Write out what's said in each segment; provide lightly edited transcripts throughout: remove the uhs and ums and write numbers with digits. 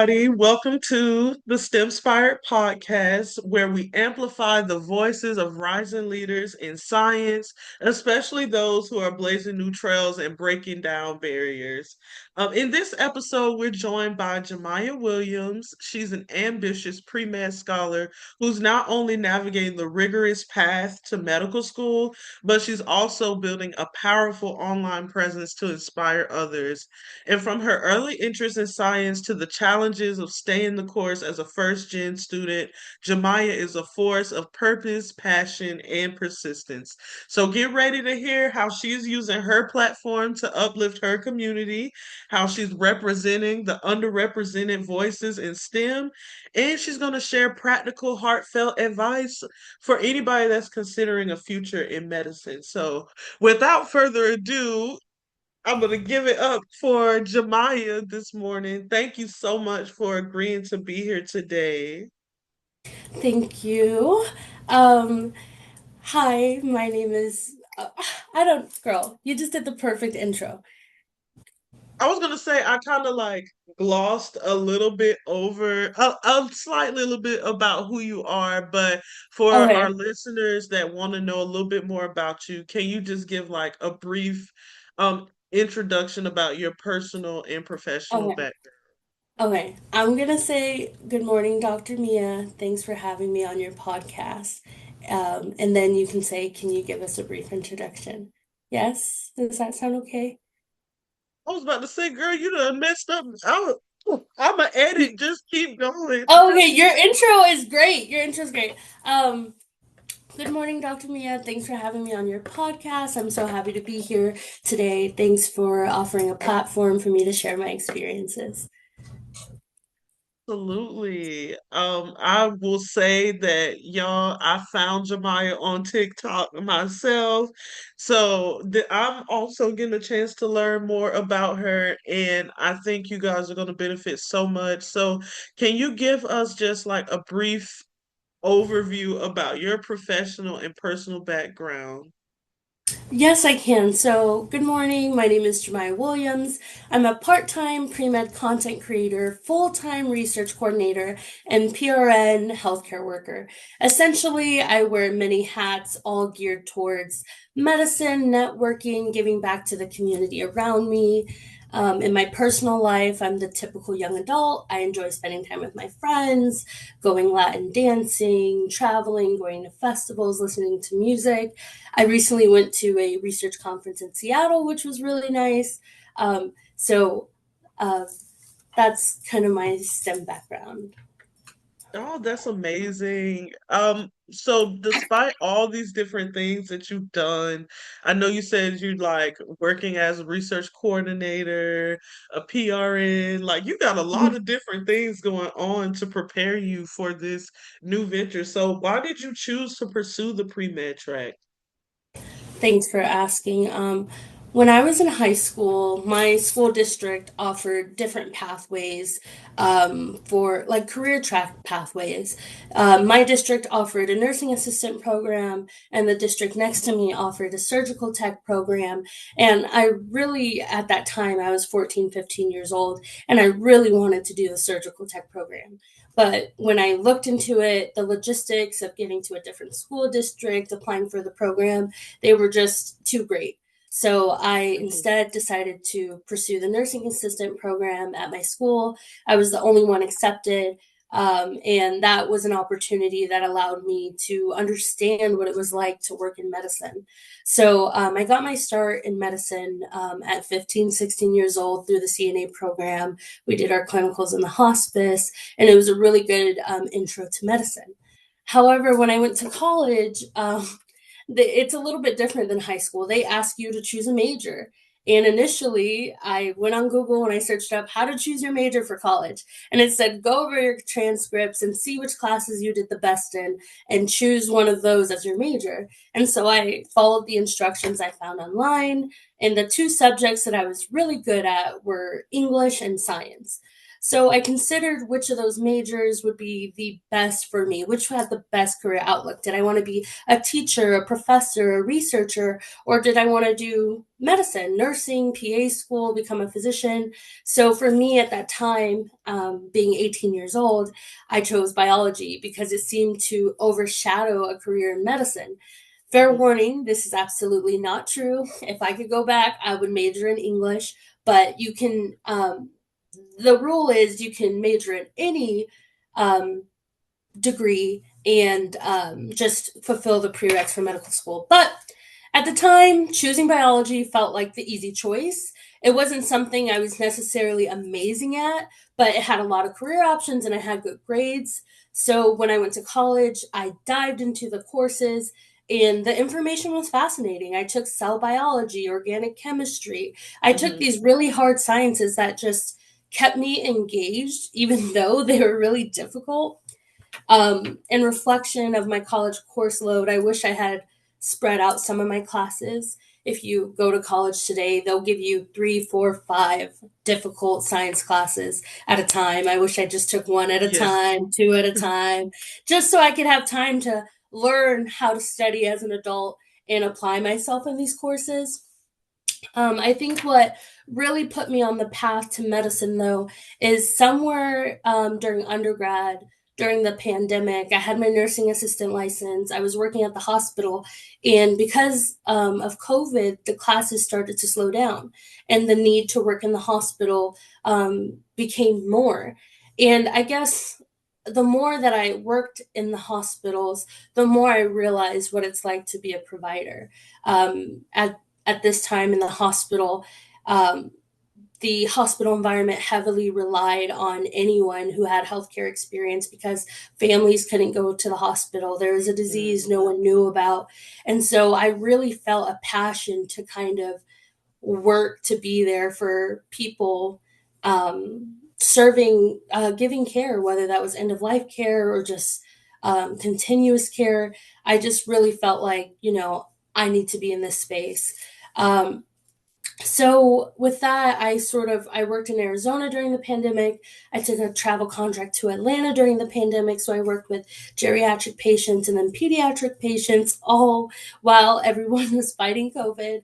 everybody. Welcome to the STEMspired Podcast, where we amplify the voices of rising leaders in science, especially those who are blazing new trails and breaking down barriers. In this episode, we're joined by Jemiah Williams. She's an ambitious pre-med scholar who's not only navigating the rigorous path to medical school, but she's also building a powerful online presence to inspire others. And from her early interest in science to the challenges of staying the course as a first gen student, Jemiah is a force of purpose, passion, and persistence. So get ready to hear how she's using her platform to uplift her community, how she's representing the underrepresented voices in STEM, and she's going to share practical, heartfelt advice for anybody that's considering a future in medicine. So without further ado, I'm going to give it up for Jemiah this morning. Thank you so much for agreeing to be here today. Thank you. Um, Hi, my name is. I don't, girl, you just did the perfect intro. I was going to say, I kind of like glossed a little bit over, a slightly little bit about who you are, but for our Okay, listeners that want to know a little bit more about you, can you just give like a brief introduction about your personal and professional okay, background? okay. I'm gonna say good morning, Dr. Mia. Thanks for having me on your podcast. And then you can say, can you give us a brief introduction? Yes? Does that sound okay? I was about to say, girl, you done messed up. I'm going to edit. Just keep going. Okay, your intro is great. Your intro is great. Um, Good morning, Dr. Mia. Thanks for having me on your podcast. I'm so happy to be here today. Thanks for offering a platform for me to share my experiences. Absolutely. I will say that y'all, I found Jemiah on TikTok myself. So I'm also getting a chance to learn more about her, and I think you guys are going to benefit so much. So, can you give us just like a brief overview about your professional and personal background? Yes, I can. So, good morning. My name is Jemiah Williams. I'm a part time pre med content creator, full time research coordinator, and PRN healthcare worker. Essentially, I wear many hats, all geared towards medicine, networking, giving back to the community around me. In my personal life, I'm the typical young adult. I enjoy spending time with my friends, going Latin dancing, traveling, going to festivals, listening to music. I recently went to a research conference in Seattle, which was really nice. So uh, that's kind of my STEM background. Oh, that's amazing. So despite all these different things that you've done, I know you said you like working as a research coordinator, a PRN, like you got a lot of different things going on to prepare you for this new venture. So why did you choose to pursue the pre-med track? Thanks for asking. When I was in high school, my school district offered different pathways for like career track pathways. My district offered a nursing assistant program, and the district next to me offered a surgical tech program. And I really, at that time, I was 14, 15 years old, and I really wanted to do the surgical tech program. But when I looked into it, the logistics of getting to a different school district, applying for the program, they were just too great. So I Mhm. instead decided to pursue the nursing assistant program at my school. I was the only one accepted. And that was an opportunity that allowed me to understand what it was like to work in medicine. So I got my start in medicine at 15, 16 years old through the CNA program. We did our clinicals in the hospice, and it was a really good intro to medicine. However, when I went to college, it's a little bit different than high school. They ask you to choose a major. And initially, I went on Google and I searched up how to choose your major for college. And it said, go over your transcripts and see which classes you did the best in and choose one of those as your major. And so I followed the instructions I found online. And the two subjects that I was really good at were English and science. So I considered which of those majors would be the best for me, which had the best career outlook. Did I want to be a teacher, a professor, a researcher, or did I want to do medicine, nursing, PA school, become a physician? So for me at that time, being 18 years old, I chose biology because it seemed to overshadow a career in medicine. Fair Mhm. warning, this is absolutely not true. If I could go back, I would major in English, but the rule is you can major in any um, degree and just fulfill the prereqs for medical school. But at the time, choosing biology felt like the easy choice. It wasn't something I was necessarily amazing at, but it had a lot of career options and I had good grades. So when I went to college, I dived into the courses and the information was fascinating. I took cell biology, organic chemistry. I took Mhm. these really hard sciences that just kept me engaged, even though they were really difficult. In reflection of my college course load, I wish I had spread out some of my classes. If you go to college today, they'll give you 3, 4, 5 difficult science classes at a time. I wish I just took one at a Yes. time, two at a time, just so I could have time to learn how to study as an adult and apply myself in these courses. I think what really put me on the path to medicine, though, is somewhere during undergrad, during the pandemic, I had my nursing assistant license. I was working at the hospital. And because of COVID, the classes started to slow down, and the need to work in the hospital became more. And I guess the more that I worked in the hospitals, the more I realized what it's like to be a provider. At this time in the hospital, um, the hospital environment heavily relied on anyone who had healthcare experience because families couldn't go to the hospital. There was a disease Mhm. no one knew about. And so I really felt a passion to kind of work to be there for people, serving, giving care, whether that was end of life care or just continuous care. I just really felt like, I need to be in this space. Um, so with that, I worked in Arizona during the pandemic. I took a travel contract to Atlanta during the pandemic. So I worked with geriatric patients and then pediatric patients, all while everyone was fighting COVID.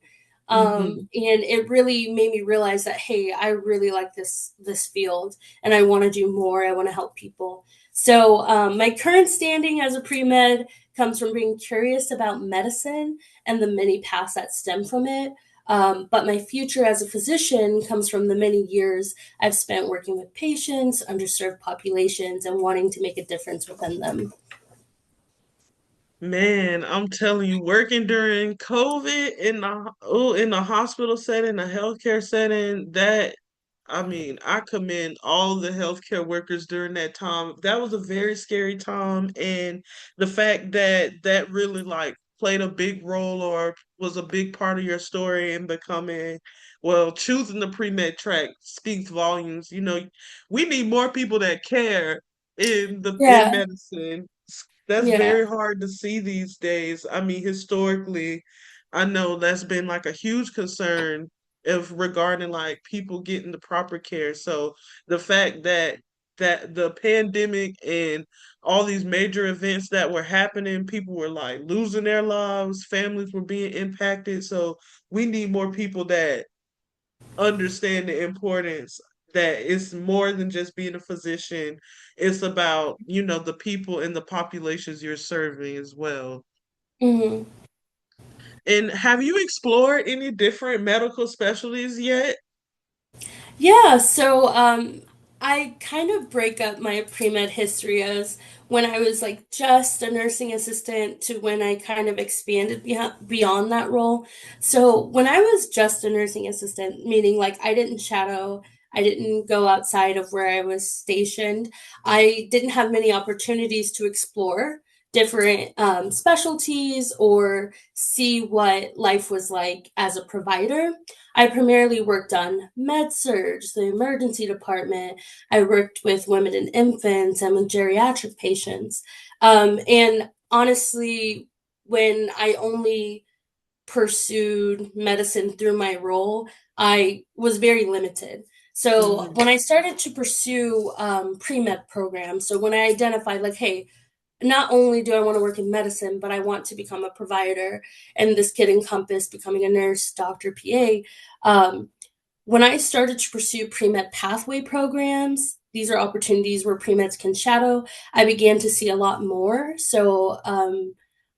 Mhm. And it really made me realize that, hey, I really like this field and I want to do more. I want to help people. So my current standing as a pre-med comes from being curious about medicine and the many paths that stem from it. But my future as a physician comes from the many years I've spent working with patients, underserved populations, and wanting to make a difference within them. Man, I'm telling you, working during COVID in the hospital setting, the healthcare setting, that I mean, I commend all the healthcare workers during that time. That was a very scary time, and the fact that that really like played a big role or was a big part of your story in becoming, well, choosing the pre-med track speaks volumes. We need more people that care in Yeah, medicine. That's yeah. very hard to see these days. I mean, historically, I know that's been like a huge concern if regarding like people getting the proper care. So the fact that the pandemic and all these major events that were happening, people were like losing their lives, families were being impacted. So we need more people that understand the importance that it's more than just being a physician. It's about, the people and the populations you're serving as well. Hmm. And have you explored any different medical specialties yet? Yeah, so I kind of break up my pre med history as when I was like just a nursing assistant to when I kind of expanded beyond that role. So when I was just a nursing assistant, meaning like I didn't shadow, I didn't go outside of where I was stationed, I didn't have many opportunities to explore different specialties or see what life was like as a provider. I primarily worked on med surge, the emergency department. I worked with women and infants and with geriatric patients. And honestly, when I only pursued medicine through my role, I was very limited. So Mhm. when I started to pursue pre-med programs, so when I identified like, hey, not only do I want to work in medicine, but I want to become a provider, and this could encompass becoming a nurse, doctor, PA. When I started to pursue pre-med pathway programs, these are opportunities where pre-meds can shadow. I began to see a lot more. So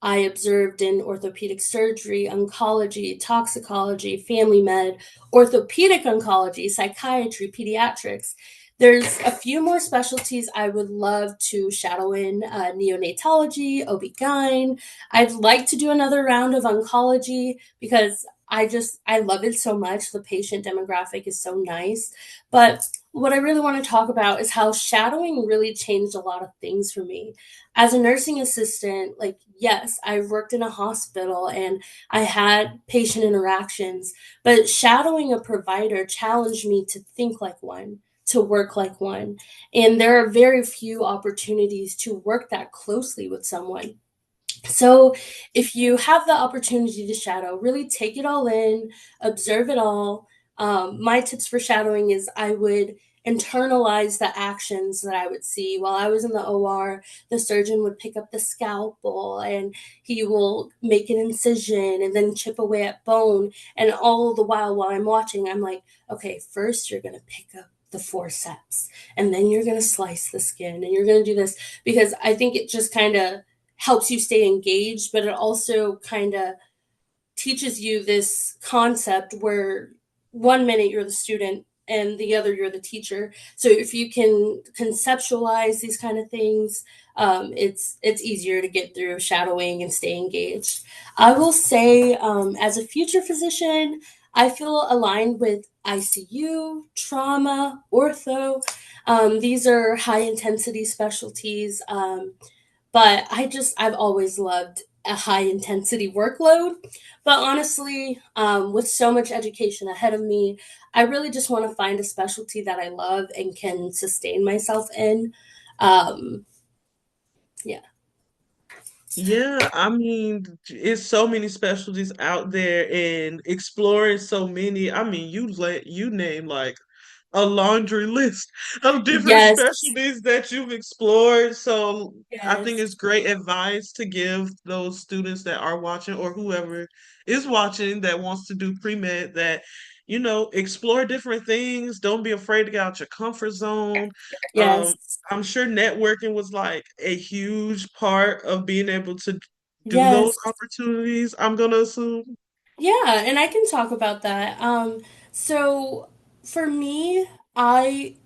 I observed in orthopedic surgery, oncology, toxicology, family med, orthopedic oncology, psychiatry, pediatrics. There's a few more specialties I would love to shadow in neonatology, OB-GYN. I'd like to do another round of oncology because I love it so much. The patient demographic is so nice. But what I really want to talk about is how shadowing really changed a lot of things for me. As a nursing assistant, like, yes, I worked in a hospital and I had patient interactions, but shadowing a provider challenged me to think like one, to work like one. And there are very few opportunities to work that closely with someone. So, if you have the opportunity to shadow, really take it all in, observe it all. My tips for shadowing is I would internalize the actions that I would see. While I was in the OR, the surgeon would pick up the scalpel and he will make an incision and then chip away at bone. And all the while I'm watching, I'm like, okay, first you're going to pick up the forceps and then you're going to slice the skin and you're going to do this because I think it just kind of helps you stay engaged, but it also kind of teaches you this concept where 1 minute you're the student and the other you're the teacher. So if you can conceptualize these kind of things, it's easier to get through shadowing and stay engaged. I will say, as a future physician, I feel aligned with ICU, trauma, ortho. These are high intensity specialties. But I've always loved a high intensity workload. But honestly, with so much education ahead of me, I really just want to find a specialty that I love and can sustain myself in. Um, yeah. Yeah, I mean, it's so many specialties out there and exploring so many. I mean, you name like a laundry list of different Yes. specialties that you've explored. So I think Yes. it's great advice to give those students that are watching or whoever is watching that wants to do pre-med that, explore different things. Don't be afraid to get out your comfort zone. Um, Yes. I'm sure networking was like a huge part of being able to do those Yes. opportunities, I'm gonna assume. Yeah, and I can talk about that. So for me, I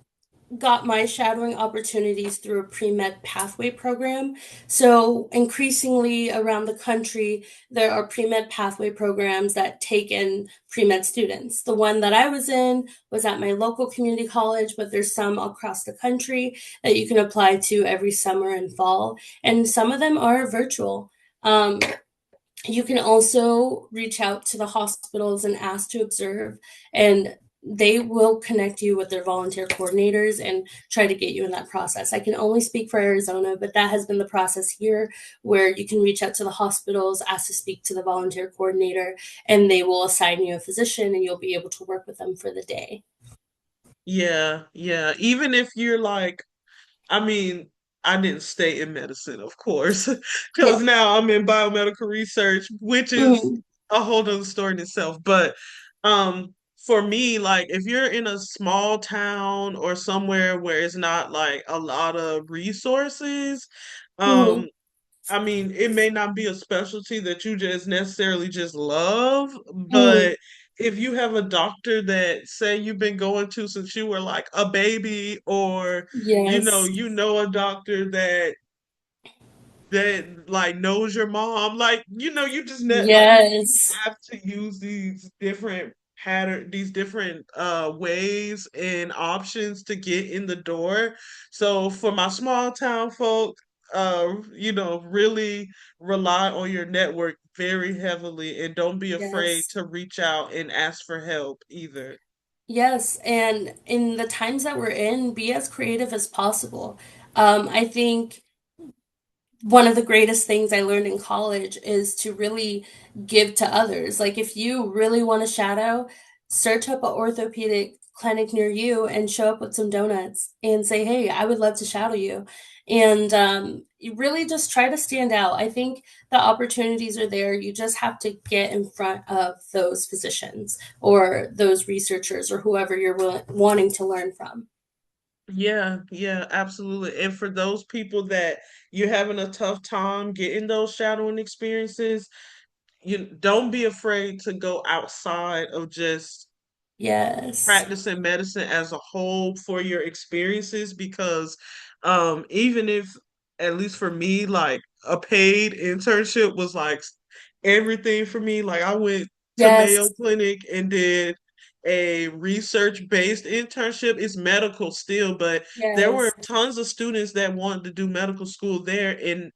got my shadowing opportunities through a pre-med pathway program. So increasingly around the country, there are pre-med pathway programs that take in pre-med students. The one that I was in was at my local community college, but there's some across the country that you can apply to every summer and fall, and some of them are virtual. You can also reach out to the hospitals and ask to observe, and they will connect you with their volunteer coordinators and try to get you in that process. I can only speak for Arizona, but that has been the process here where you can reach out to the hospitals, ask to speak to the volunteer coordinator, and they will assign you a physician and you'll be able to work with them for the day. Yeah, yeah. Even if you're like, I mean, I didn't stay in medicine, of course, Yeah. because now I'm in biomedical research, which is Mm, a whole other story in itself. But for me, like if you're in a small town or somewhere where it's not like a lot of resources, um, mm, I mean, it may not be a specialty that you just necessarily just love, mm. but if you have a doctor that say you've been going to since you were like a baby, or Yes. a doctor that like knows your mom, like you just net like you Yes. have to use these different ways and options to get in the door. So for my small town folk, really rely on your network very heavily and don't be afraid Yes. to reach out and ask for help either. Yes, and in the times that we're in, be as creative as possible. I think one of the greatest things I learned in college is to really give to others. Like, if you really want to shadow, search up an orthopedic clinic near you and show up with some donuts and say, hey, I would love to shadow you. And you really just try to stand out. I think the opportunities are there. You just have to get in front of those physicians or those researchers or whoever you're wanting to learn from. Yeah, yeah, absolutely. And for those people that you're having a tough time getting those shadowing experiences, you don't be afraid to go outside of just Yes. practicing medicine as a whole for your experiences, because even if, at least for me, like a paid internship was like everything for me. Like I went to Mayo Yes. Clinic and did a research based internship. It's medical still, but there were Yes. tons of students that wanted to do medical school there, and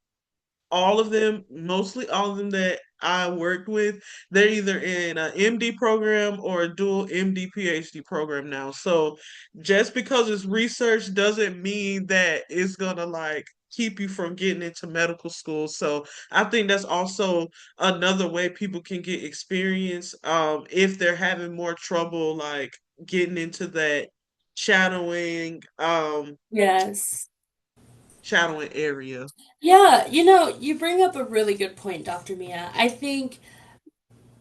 all of them, mostly all of them that I worked with, they're either in an MD program or a dual MD PhD program now. So just because it's research doesn't mean that it's gonna like keep you from getting into medical school. So I think that's also another way people can get experience if they're having more trouble like getting into that shadowing Yes. shadowing area. Yeah, you bring up a really good point, Dr. Mia. I think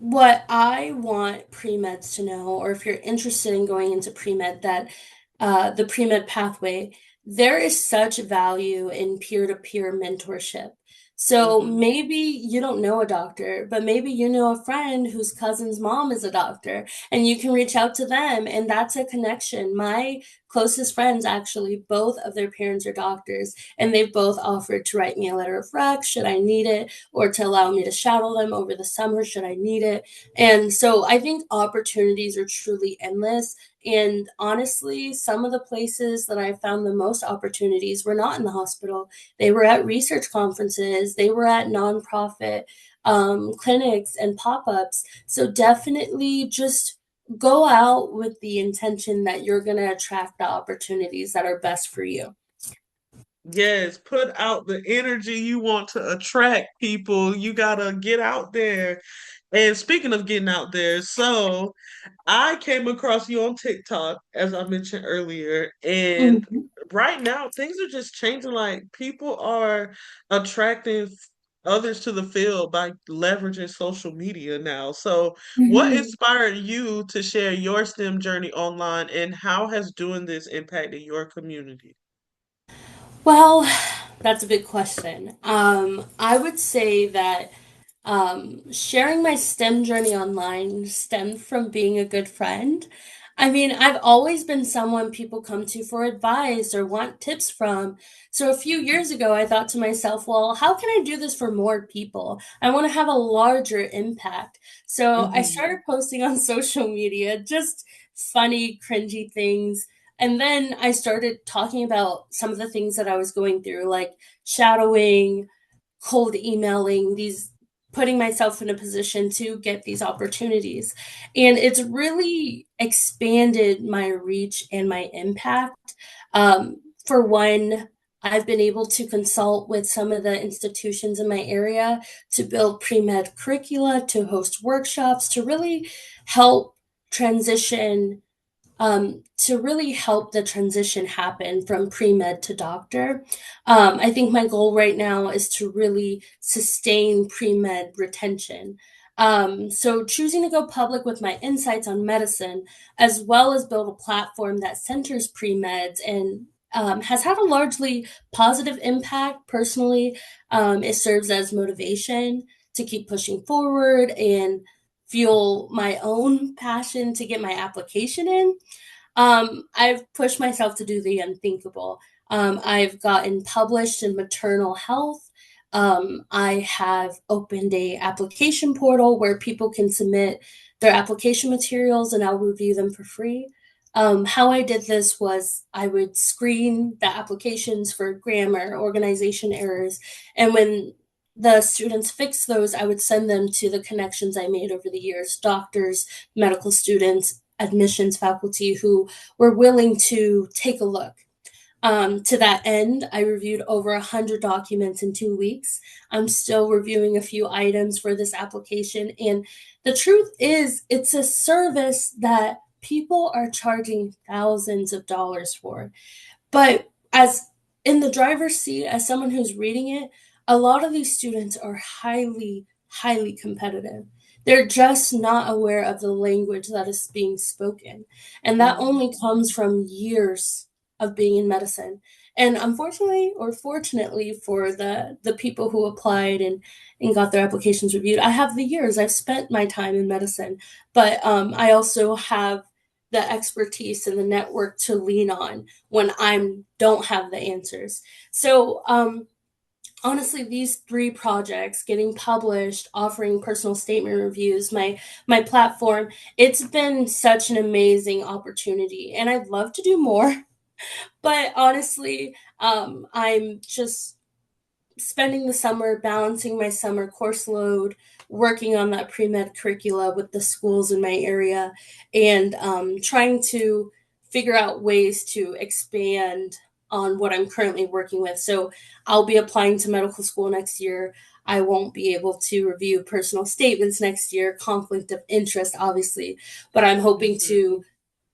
what I want pre-meds to know, or if you're interested in going into pre-med, that the pre-med pathway, there is such value in peer-to-peer mentorship. So Hmm. maybe you don't know a doctor, but maybe you know a friend whose cousin's mom is a doctor, and you can reach out to them, and that's a connection. My closest friends, actually, both of their parents are doctors, and they've both offered to write me a letter of rec should I need it, or to allow me to shadow them over the summer should I need it. And so I think opportunities are truly endless. And honestly, some of the places that I found the most opportunities were not in the hospital. They were at research conferences, they were at nonprofit clinics and pop ups. So definitely just go out with the intention that you're going to attract the opportunities that are best for you. Yes, put out the energy you want to attract people. You gotta get out there. And speaking of getting out there, so I came across you on TikTok, as I mentioned earlier, and Mhm. right now things are just changing. Like people are attracting others to the field by leveraging social media now. So, what Mhm. inspired you to share your STEM journey online, and how has doing this impacted your community? Well, that's a big question. I would say that sharing my STEM journey online stemmed from being a good friend. I mean, I've always been someone people come to for advice or want tips from. So a few years ago, I thought to myself, well, how can I do this for more people? I want to have a larger impact. So I Hmm. started posting on social media, just funny, cringy things. And then I started talking about some of the things that I was going through, like shadowing, cold emailing, these putting myself in a position to get these opportunities. And it's really expanded my reach and my impact. For one, I've been able to consult with some of the institutions in my area to build pre med curricula, to host workshops, to really help transition to really help the transition happen from pre med to doctor. I think my goal right now is to really sustain pre med retention. So, choosing to go public with my insights on medicine, as well as build a platform that centers pre meds and has had a largely positive impact personally. It serves as motivation to keep pushing forward and fuel my own passion to get my application in. I've pushed myself to do the unthinkable. I've gotten published in maternal health. I have opened a application portal where people can submit their application materials and I'll review them for free. How I did this was I would screen the applications for grammar, organization errors, and when the students fixed those, I would send them to the connections I made over the years, doctors, medical students, admissions faculty who were willing to take a look. To that end, I reviewed over 100 documents in 2 weeks. I'm still reviewing a few items for this application. And the truth is, it's a service that people are charging thousands of dollars for. But as in the driver's seat, as someone who's reading it, a lot of these students are highly, highly competitive. They're just not aware of the language that is being spoken. And that Mhm. only comes from years of being in medicine. And unfortunately, or fortunately for the people who applied and got their applications reviewed, I have the years. I've spent my time in medicine, but I also have the expertise and the network to lean on when I don't have the answers. So honestly, these three projects, getting published, offering personal statement reviews, my platform, it's been such an amazing opportunity, and I'd love to do more. But honestly, I'm just spending the summer balancing my summer course load, working on that pre-med curricula with the schools in my area, and trying to figure out ways to expand on what I'm currently working with. So I'll be applying to medical school next year. I won't be able to review personal statements next year, conflict of interest, obviously, but I'm hoping to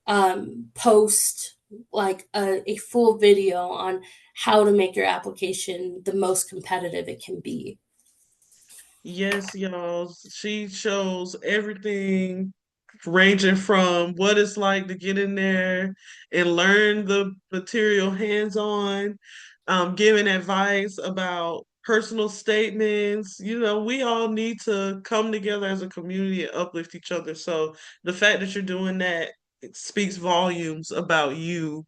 Mhm. post like a full video on how to make your application the most competitive it can be. Yes, y'all. She shows everything ranging from what it's like to get in there and learn the material hands on, giving advice about personal statements. You know, we all need to come together as a community and uplift each other. So the fact that you're doing that, it speaks volumes about you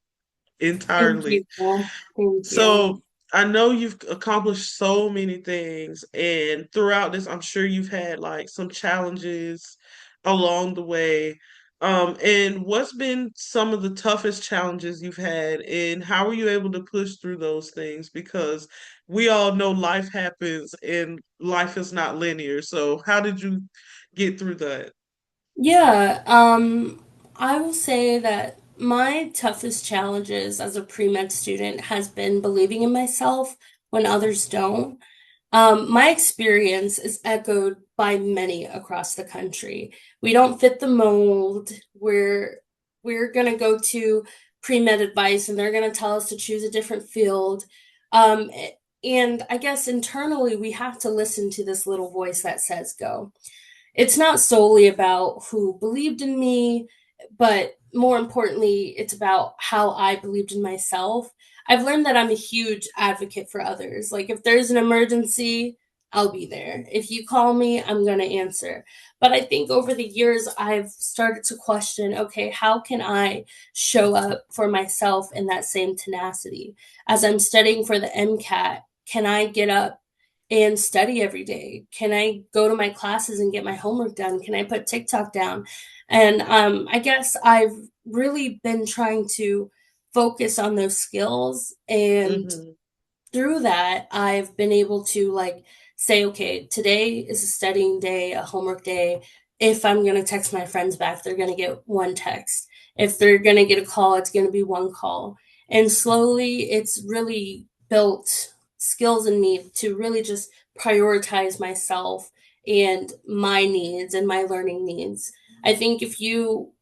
Thank entirely. you. Thank you. So I know you've accomplished so many things, and throughout this, I'm sure you've had like some challenges along the way. And what's been some of the toughest challenges you've had, and how were you able to push through those things? Because we all know life happens and life is not linear. So how did you get through that? Yeah, I will say that my toughest challenges as a pre-med student has been believing in myself when others don't. My experience is echoed by many across the country. We don't fit the mold. We're gonna go to pre-med advice and they're gonna tell us to choose a different field. Um, and I guess internally we have to listen to this little voice that says go. It's not solely about who believed in me, but more importantly, it's about how I believed in myself. I've learned that I'm a huge advocate for others. Like, if there's an emergency, I'll be there. If you call me, I'm going to answer. But I think over the years, I've started to question, okay, how can I show up for myself in that same tenacity? As I'm studying for the MCAT, can I get up and study every day? Can I go to my classes and get my homework done? Can I put TikTok down? And I guess I've really been trying to focus on those skills. And Mm-hmm. through that, I've been able to like say, okay, today is a studying day, a homework day. If I'm going to text my friends back, they're going to get one text. If they're going to get a call, it's going to be one call. And slowly, it's really built skills in me to really just prioritize myself and my needs and my learning needs. I think if you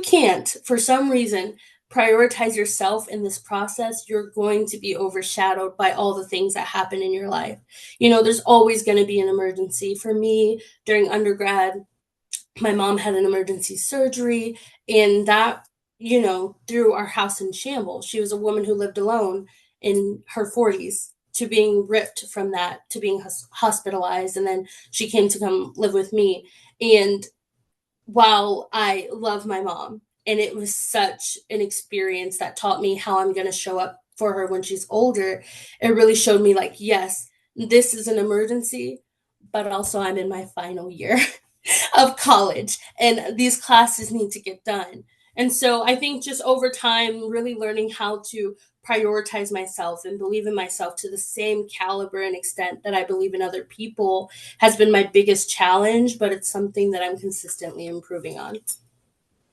can't for some reason prioritize yourself in this process, you're going to be overshadowed by all the things that happen in your life. You know, there's always going to be an emergency. For me, during undergrad, my mom had an emergency surgery, and that, you know, threw our house in shambles. She was a woman who lived alone in her 40s, to being ripped from that to being hospitalized, and then she came to come live with me. And while I love my mom, and it was such an experience that taught me how I'm going to show up for her when she's older, it really showed me, like, yes, this is an emergency, but also I'm in my final year of college and these classes need to get done. And so I think just over time, really learning how to prioritize myself and believe in myself to the same caliber and extent that I believe in other people has been my biggest challenge, but it's something that I'm consistently improving on.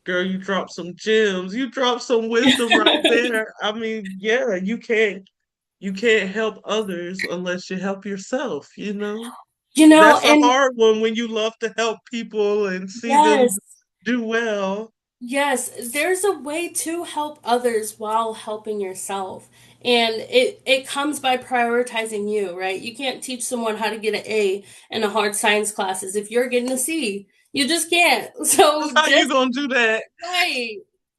Girl, you dropped some gems. You dropped some wisdom right there. I mean, yeah, you can't help others unless you help yourself, you know? That's a And hard one when you love to help people and see them yes, do well. yes, there's a way to help others while helping yourself. And it comes by prioritizing you, right? You can't teach someone how to get an A in a hard science classes if you're getting a C. You just can't. That's So how you just gonna do that. right.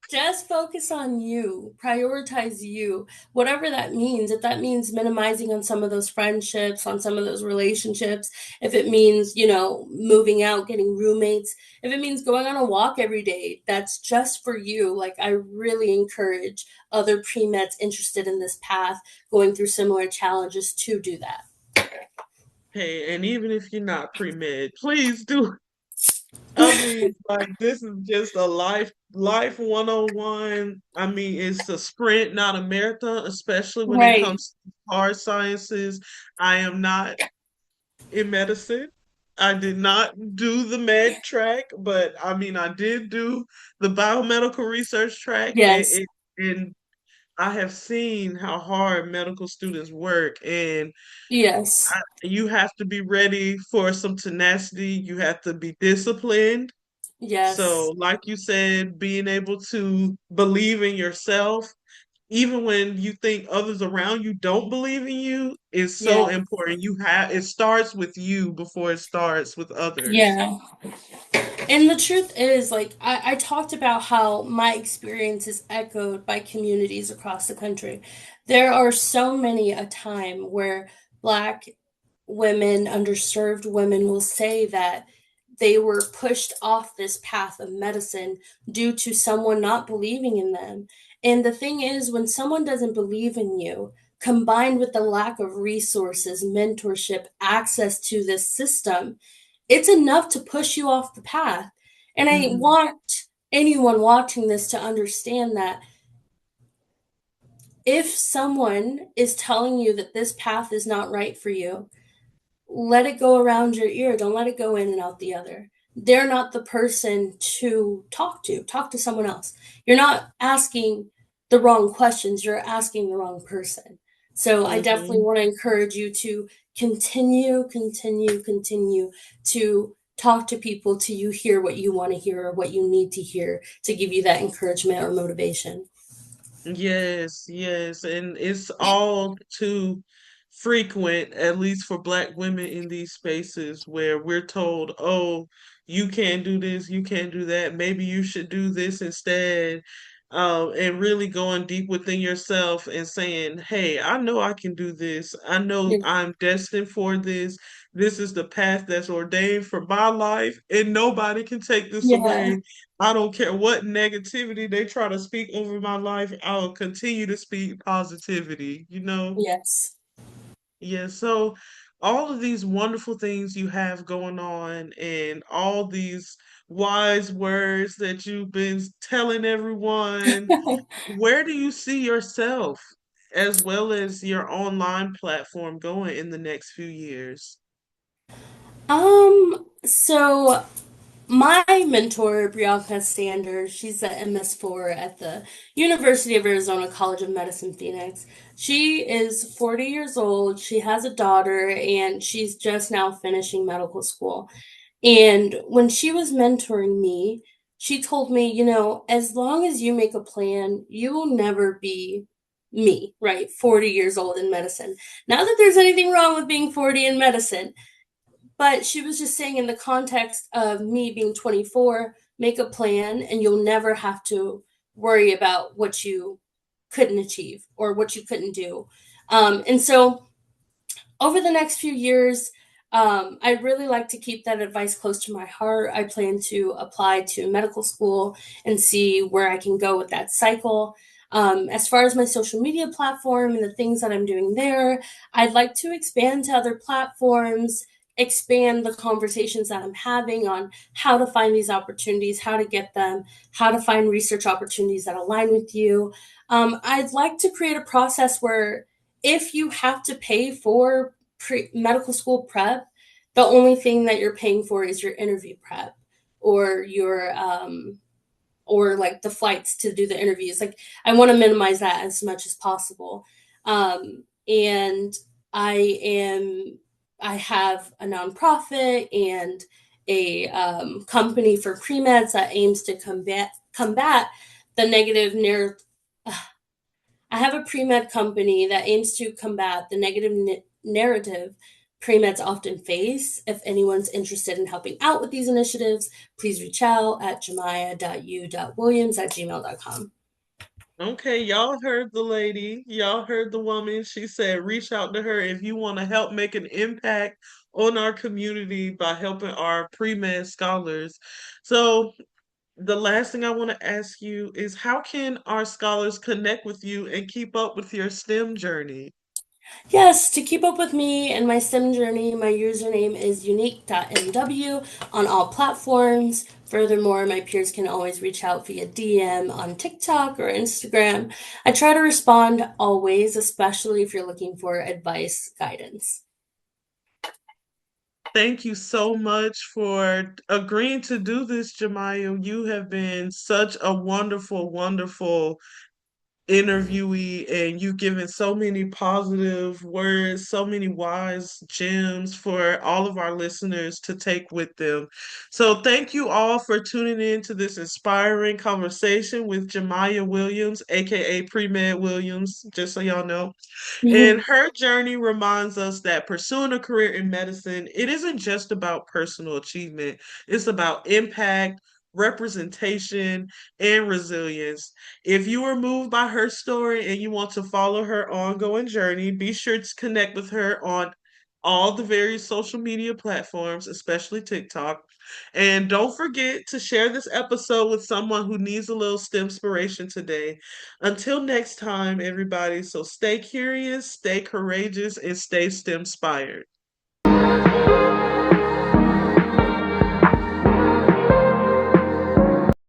Just focus on you. Prioritize you. Whatever that means. If that means minimizing on some of those friendships, on some of those relationships, if it means, moving out, getting roommates, if it means going on a walk every day, that's just for you. Like, I really encourage other pre-meds interested in this path, going through similar challenges, to do that. Hey, and even if you're not pre-med, please do. I mean, like this is just a life 101. I mean, it's a sprint, not a marathon, especially when it Right. comes to hard sciences. I am not in medicine. I did not do the med track, but I mean, I did do the biomedical research track, Yes. and I have seen how hard medical students work, and Yes. you have to be ready for some tenacity. You have to be disciplined. So, Yes. like you said, being able to believe in yourself, even when you think others around you don't believe in you, is so Yeah. important. It starts with you before it starts with others. Yeah. And the truth is, like, I talked about how my experience is echoed by communities across the country. There are so many a time where Black women, underserved women, will say that they were pushed off this path of medicine due to someone not believing in them. And the thing is, when someone doesn't believe in you, combined with the lack of resources, mentorship, access to this system, it's enough to push you off the path. And I Mhm. want anyone watching this to understand that if someone is telling you that this path is not right for you, let it go around your ear. Don't let it go in and out the other. They're not the person to talk to. Talk to someone else. You're not asking the wrong questions, you're asking the wrong person. So I definitely Mhm. want to encourage you to continue to talk to people till you hear what you want to hear or what you need to hear to give you that encouragement or motivation. Yes, yes, and it's all too frequent, at least for Black women in these spaces where we're told, "Oh, you can't do this, you can't do that. Maybe you should do this instead." And really going deep within yourself and saying, "Hey, I know I can do this. I know Yeah. I'm destined for this. This is the path that's ordained for my life, and nobody can take this Yeah. away. I don't care what negativity they try to speak over my life. I'll continue to speak positivity, you know? Yes. Yeah, so all of these wonderful things you have going on and all these wise words that you've been telling everyone, where do you see yourself as well as your online platform going in the next few years? So my mentor, Brianna Sanders, she's the MS4 at the University of Arizona College of Medicine, Phoenix. She is 40 years old. She has a daughter, and she's just now finishing medical school. And when she was mentoring me, she told me, as long as you make a plan, you will never be me, right? 40 years old in medicine. Not that there's anything wrong with being 40 in medicine, but she was just saying, in the context of me being 24, make a plan and you'll never have to worry about what you couldn't achieve or what you couldn't do. And so over the next few years, I'd really like to keep that advice close to my heart. I plan to apply to medical school and see where I can go with that cycle. As far as my social media platform and the things that I'm doing there, I'd like to expand to other platforms, expand the conversations that I'm having on how to find these opportunities, how to get them, how to find research opportunities that align with you. I'd like to create a process where if you have to pay for medical school prep, the only thing that you're paying for is your interview prep or your or like the flights to do the interviews. Like I want to minimize that as much as possible. And I am I have a nonprofit and a company for pre-meds that aims to combat the negative narrative. I have a pre-med company that aims to combat the negative narrative pre-meds often face. If anyone's interested in helping out with these initiatives, please reach out at jemiah.u.williams@gmail.com. Okay, y'all heard the lady. Y'all heard the woman. She said, reach out to her if you want to help make an impact on our community by helping our pre med scholars. So, the last thing I want to ask you is how can our scholars connect with you and keep up with your STEM journey? Yes, to keep up with me and my STEM journey, my username is unique.mw on all platforms. Furthermore, my peers can always reach out via DM on TikTok or Instagram. I try to respond always, especially if you're looking for advice, guidance. Thank you so much for agreeing to do this, Jemiah. You have been such a wonderful, wonderful interviewee, and you've given so many positive words, so many wise gems for all of our listeners to take with them. So thank you all for tuning in to this inspiring conversation with Jemiah Williams, aka Pre-Med Williams, just so y'all know. And her journey reminds us that pursuing a career in medicine, it isn't just about personal achievement. It's about impact, representation, and resilience. If you were moved by her story and you want to follow her ongoing journey, be sure to connect with her on all the various social media platforms, especially TikTok. And don't forget to share this episode with someone who needs a little STEM inspiration today. Until next time, everybody, so stay curious, stay courageous, and stay STEM inspired.